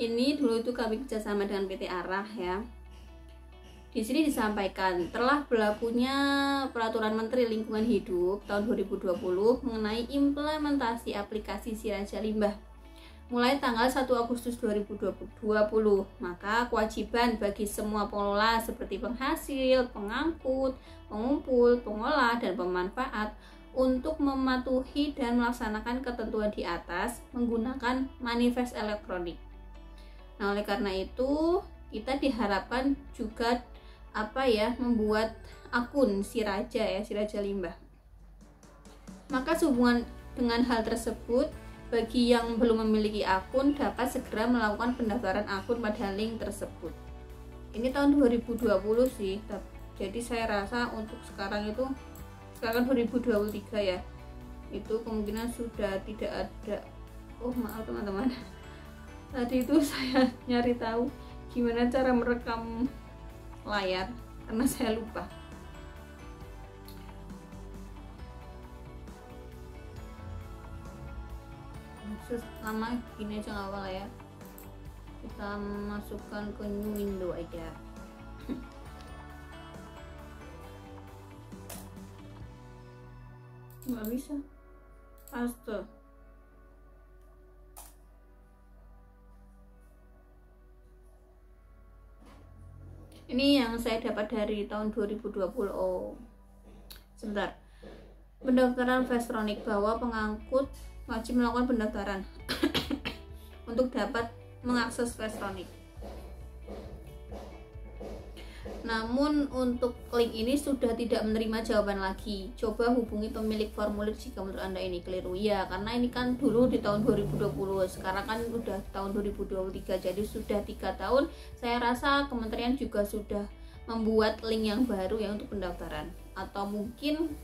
Ini dulu itu kami kerjasama dengan PT Arah ya. Di sini disampaikan telah berlakunya Peraturan Menteri Lingkungan Hidup tahun 2020 mengenai implementasi aplikasi Siraja Limbah mulai tanggal 1 Agustus 2020. Maka kewajiban bagi semua pengelola seperti penghasil, pengangkut, pengumpul, pengolah, dan pemanfaat untuk mematuhi dan melaksanakan ketentuan di atas menggunakan manifest elektronik. Nah, oleh karena itu kita diharapkan juga membuat akun Siraja ya, Siraja Limbah. Maka sehubungan dengan hal tersebut, bagi yang belum memiliki akun dapat segera melakukan pendaftaran akun pada link tersebut. Ini tahun 2020 sih, jadi saya rasa untuk sekarang 2023 ya, itu kemungkinan sudah tidak ada. Oh maaf teman-teman, tadi itu saya nyari tahu gimana cara merekam layar karena saya lupa. Lama gini aja nggak apa-apa ya, kita masukkan ke new window aja. Nggak bisa paste. Ini yang saya dapat dari tahun 2020. Oh sebentar, pendaftaran Vestronic, bahwa pengangkut wajib melakukan pendaftaran untuk dapat mengakses Vestronic. Namun untuk link ini sudah tidak menerima jawaban lagi. Coba hubungi pemilik formulir jika menurut Anda ini keliru. Ya, karena ini kan dulu di tahun 2020, sekarang kan udah tahun 2023, jadi sudah 3 tahun. Saya rasa kementerian juga sudah membuat link yang baru ya untuk pendaftaran, atau mungkin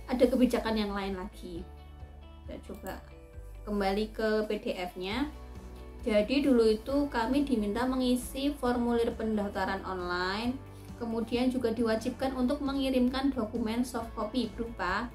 ada kebijakan yang lain lagi. Kita coba kembali ke PDF-nya. Jadi dulu itu kami diminta mengisi formulir pendaftaran online, kemudian juga diwajibkan untuk mengirimkan dokumen soft copy berupa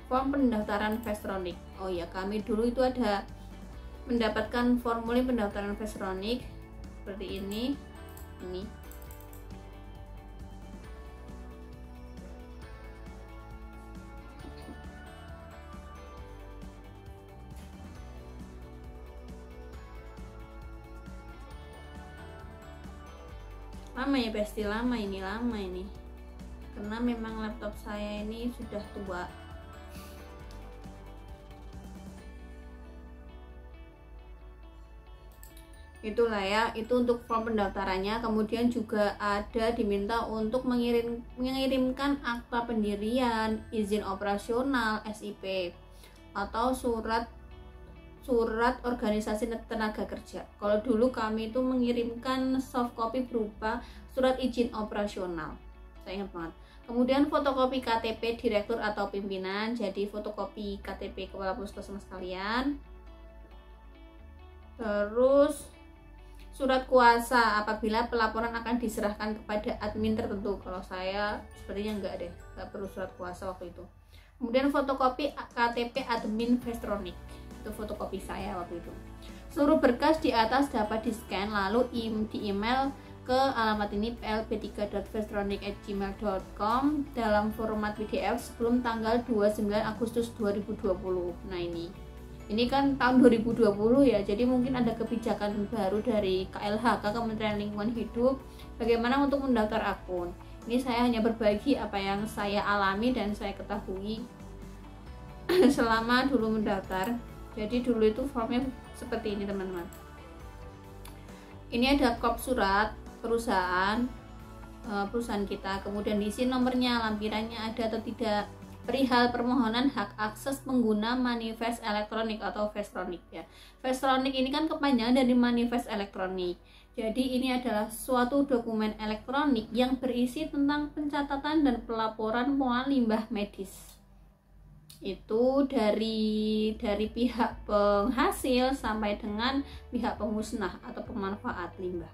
form pendaftaran Vestronic. Oh ya, kami dulu itu ada mendapatkan formulir pendaftaran Vestronic seperti ini. Lama ya, pasti lama ini karena memang laptop saya ini sudah tua. Itulah ya, itu untuk form pendaftarannya. Kemudian juga ada diminta untuk mengirimkan akta pendirian, izin operasional, SIP, atau surat organisasi tenaga kerja. Kalau dulu kami itu mengirimkan soft copy berupa surat izin operasional, saya ingat banget. Kemudian fotokopi KTP direktur atau pimpinan, jadi fotokopi KTP kepala puskesmas kalian. Terus surat kuasa apabila pelaporan akan diserahkan kepada admin tertentu. Kalau saya sepertinya nggak perlu surat kuasa waktu itu. Kemudian fotokopi KTP admin Vestronic, itu fotokopi saya waktu itu. Seluruh berkas di atas dapat di-scan lalu di email ke alamat ini plp3.vestronic@gmail.com dalam format PDF sebelum tanggal 29 Agustus 2020. Nah ini kan tahun 2020 ya, jadi mungkin ada kebijakan baru dari KLHK, Kementerian Lingkungan Hidup, bagaimana untuk mendaftar akun. Ini saya hanya berbagi apa yang saya alami dan saya ketahui selama dulu mendaftar. Jadi dulu itu formnya seperti ini teman-teman. Ini ada kop surat perusahaan kita, kemudian diisi nomornya, lampirannya ada atau tidak, perihal permohonan hak akses pengguna manifest elektronik atau Vestronic ya. Vestronic ini kan kepanjangan dari manifest elektronik. Jadi ini adalah suatu dokumen elektronik yang berisi tentang pencatatan dan pelaporan pengolahan limbah medis. Itu dari pihak penghasil sampai dengan pihak pemusnah atau pemanfaat limbah.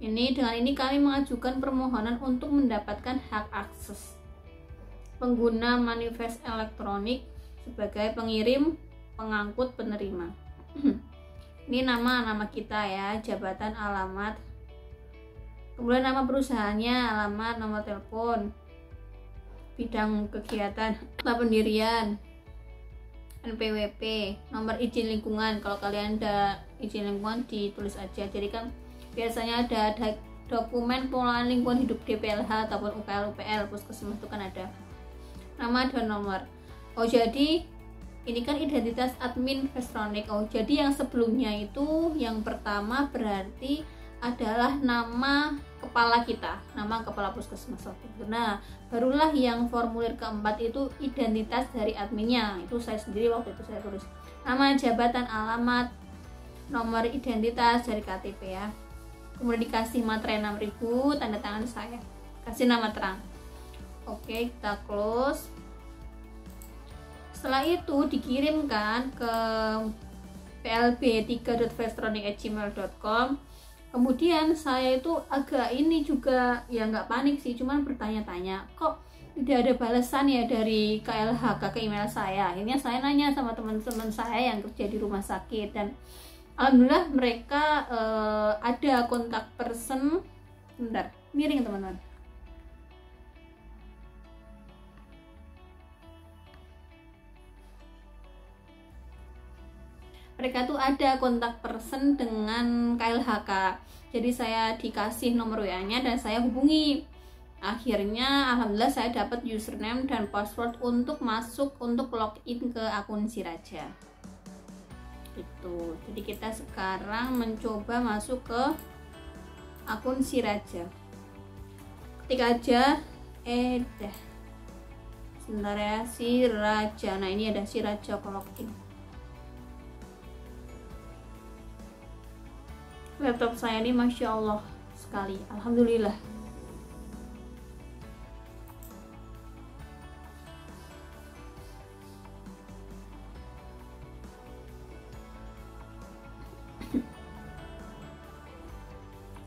Dengan ini kami mengajukan permohonan untuk mendapatkan hak akses pengguna manifest elektronik sebagai pengirim, pengangkut, penerima. Ini nama kita ya, jabatan, alamat, kemudian nama perusahaannya, alamat, nomor telepon, bidang kegiatan, tempat pendirian, NPWP, nomor izin lingkungan. Kalau kalian ada izin lingkungan ditulis aja. Jadi kan biasanya ada dokumen pengelolaan lingkungan hidup DPLH ataupun UPL puskesmas itu kan ada nama dan nomor. Oh, jadi ini kan identitas admin Vestronic. Oh, jadi yang sebelumnya itu yang pertama berarti adalah nama kepala kita, nama kepala puskesmas waktu itu. Nah, barulah yang formulir keempat itu identitas dari adminnya. Itu saya sendiri waktu itu saya tulis nama, jabatan, alamat, nomor identitas dari KTP ya. Kemudian dikasih materai 6.000, tanda tangan saya, kasih nama terang. Oke, kita close. Setelah itu dikirimkan ke plb3.vestronic@gmail.com. Kemudian saya itu agak ini juga ya, nggak panik sih, cuman bertanya-tanya kok tidak ada balasan ya dari KLHK ke email saya. Akhirnya saya nanya sama teman-teman saya yang kerja di rumah sakit, dan alhamdulillah mereka ada kontak person. Bentar, miring teman-teman. Mereka tuh ada kontak person dengan KLHK. Jadi saya dikasih nomor WA-nya dan saya hubungi. Akhirnya alhamdulillah saya dapat username dan password untuk login ke akun Siraja. Itu. Jadi kita sekarang mencoba masuk ke akun Siraja. Ketik aja sebentar ya, Siraja. Nah, ini ada Siraja login. Laptop saya ini Masya Allah sekali, alhamdulillah.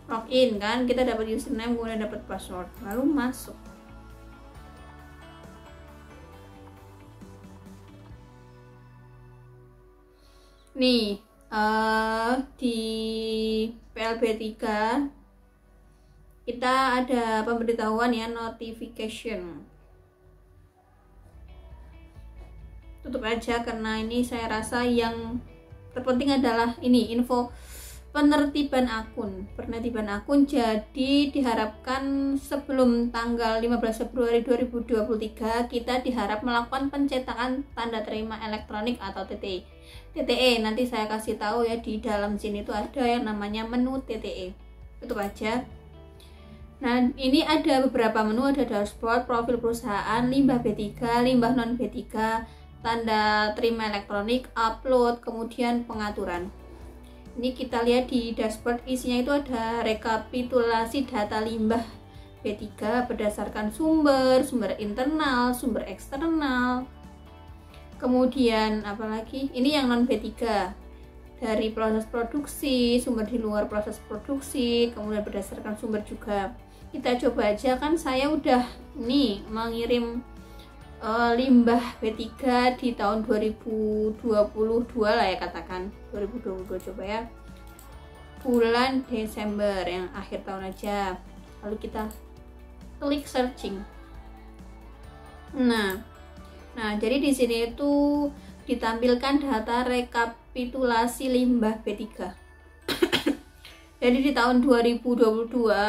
Login kan, kita dapat username, kemudian dapat password, lalu masuk. Nih, di PLB3 kita ada pemberitahuan ya, notification. Tutup aja karena ini saya rasa yang terpenting adalah ini info penertiban akun. Jadi diharapkan sebelum tanggal 15 Februari 2023 kita diharap melakukan pencetakan tanda terima elektronik atau TTE. Nanti saya kasih tahu ya, di dalam sini tuh ada yang namanya menu TTE. Tutup aja. Nah, ini ada beberapa menu, ada dashboard, profil perusahaan, limbah B3, limbah non B3, tanda terima elektronik, upload, kemudian pengaturan. Ini kita lihat di dashboard, isinya itu ada rekapitulasi data limbah B3 berdasarkan sumber internal, sumber eksternal. Kemudian apalagi? Ini yang non B3. Dari proses produksi, sumber di luar proses produksi, kemudian berdasarkan sumber juga. Kita coba aja, kan saya udah nih mengirim limbah B3 di tahun 2022 lah ya, katakan 2022, coba ya, bulan Desember yang akhir tahun aja. Lalu kita klik searching. Nah jadi di sini itu ditampilkan data rekapitulasi limbah B3. Jadi di tahun 2022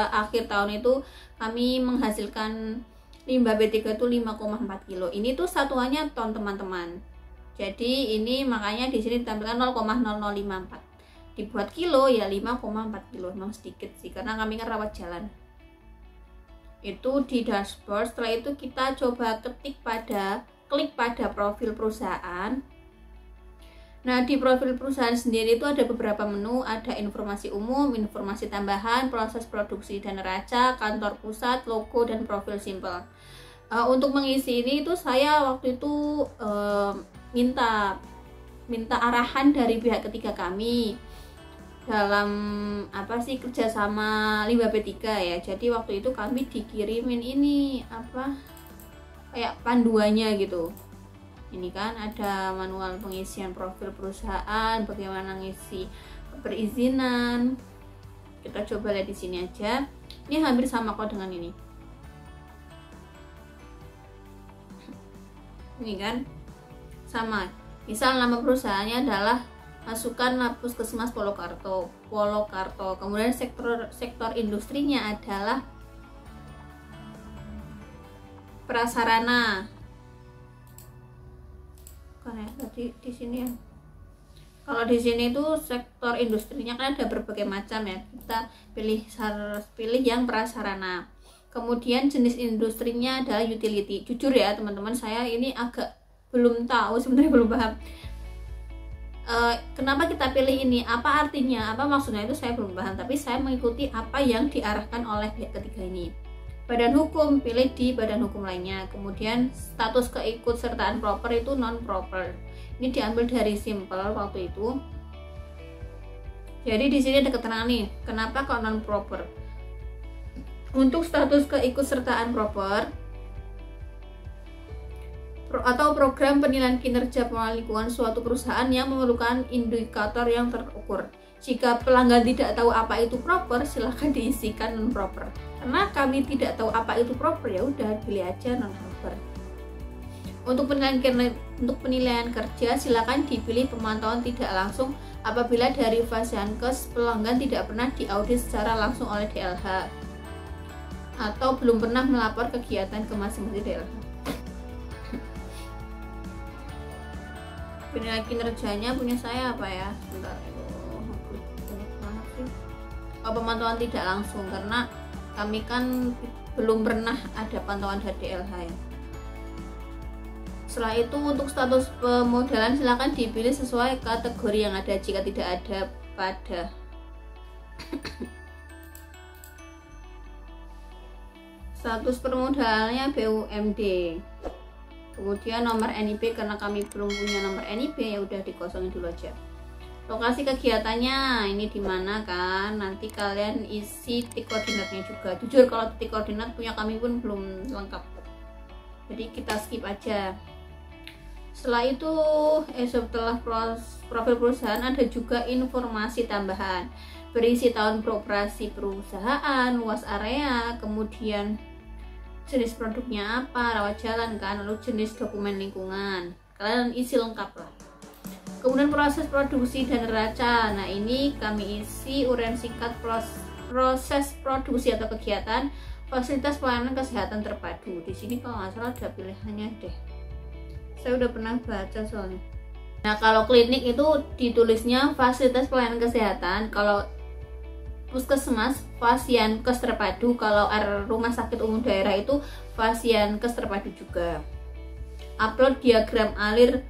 akhir tahun itu kami menghasilkan limbah B3 itu 5,4 kilo. Ini tuh satuannya ton teman-teman. Jadi ini makanya di sini ditampilkan 0,0054. Dibuat kilo ya 5,4 kilo. Memang sedikit sih karena kami kan rawat jalan. Itu di dashboard. Setelah itu kita coba klik pada profil perusahaan. Nah, di profil perusahaan sendiri itu ada beberapa menu, ada informasi umum, informasi tambahan, proses produksi dan neraca, kantor pusat, logo, dan profil simple. Untuk mengisi ini itu saya waktu itu minta arahan dari pihak ketiga kami dalam kerjasama limbah B3 ya. Jadi waktu itu kami dikirimin ini kayak panduannya gitu. Ini kan ada manual pengisian profil perusahaan, bagaimana ngisi perizinan. Kita coba lihat di sini aja. Ini hampir sama kok dengan ini. Ini kan sama. Misal nama perusahaannya adalah Masukan Puskesmas Polokarto. Kemudian sektor industrinya adalah prasarana. Kan ya, tadi di sini ya. Kalau di sini itu sektor industrinya kan ada berbagai macam ya. Kita pilih yang prasarana. Kemudian jenis industrinya adalah utility. Jujur ya teman-teman, saya ini agak belum tahu, sebenarnya belum paham. Kenapa kita pilih ini? Apa artinya? Apa maksudnya itu saya belum paham. Tapi saya mengikuti apa yang diarahkan oleh pihak ketiga ini. Badan hukum, pilih di badan hukum lainnya. Kemudian status keikutsertaan proper itu non proper. Ini diambil dari simple waktu itu. Jadi di sini ada keterangan nih, kenapa kok non proper. Untuk status keikutsertaan proper atau program penilaian kinerja pengelolaan lingkungan suatu perusahaan yang memerlukan indikator yang terukur. Jika pelanggan tidak tahu apa itu proper, silahkan diisikan non proper. Karena kami tidak tahu apa itu proper, ya udah pilih aja non proper. Untuk penilaian kerja, silakan dipilih pemantauan tidak langsung apabila dari Fasiankes pelanggan tidak pernah diaudit secara langsung oleh DLH atau belum pernah melapor kegiatan ke masing-masing DLH. Penilaian kinerjanya punya saya apa ya? Sebentar. Pemantauan tidak langsung, karena kami kan belum pernah ada pantauan dari DLH ya. Setelah itu untuk status pemodalan silakan dipilih sesuai kategori yang ada. Jika tidak ada pada status permodalannya BUMD. Kemudian nomor NIP, karena kami belum punya nomor NIP ya udah dikosongin dulu aja. Lokasi kegiatannya ini di mana kan? Nanti kalian isi titik koordinatnya juga. Jujur kalau titik koordinat punya kami pun belum lengkap. Jadi kita skip aja. Setelah itu setelah profil perusahaan ada juga informasi tambahan. Berisi tahun beroperasi perusahaan, luas area, kemudian jenis produknya apa, rawat jalan kan, lalu jenis dokumen lingkungan. Kalian isi lengkap lah. Kemudian proses produksi dan neraca. Nah, ini kami isi uraian singkat proses produksi atau kegiatan fasilitas pelayanan kesehatan terpadu. Di sini kalau nggak salah ada pilihannya deh. Saya udah pernah baca soalnya. Nah, kalau klinik itu ditulisnya fasilitas pelayanan kesehatan. Kalau puskesmas, Fasiankes terpadu. Kalau rumah sakit umum daerah itu Fasiankes terpadu juga. Upload diagram alir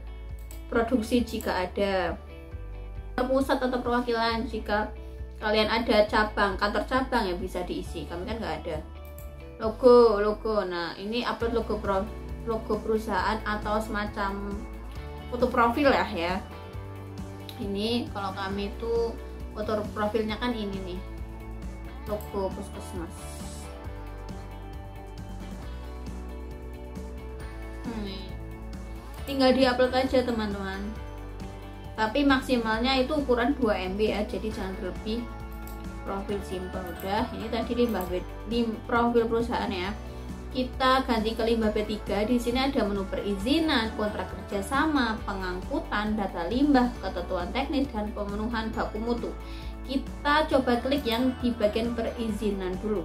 produksi jika ada. Pusat atau perwakilan, jika kalian ada cabang, kantor cabang ya bisa diisi. Kami kan nggak ada. Logo. Nah, ini upload logo perusahaan atau semacam foto profil lah ya. Ini kalau kami itu foto profilnya kan ini nih, logo puskesmas. Tinggal diupload aja teman-teman, tapi maksimalnya itu ukuran 2 MB ya, jadi jangan berlebih. Profil simple udah. Ini tadi limbah profil perusahaan ya. Kita ganti ke limbah B3. Di sini ada menu perizinan, kontrak kerjasama, pengangkutan, data limbah, ketentuan teknis, dan pemenuhan baku mutu. Kita coba klik yang di bagian perizinan dulu.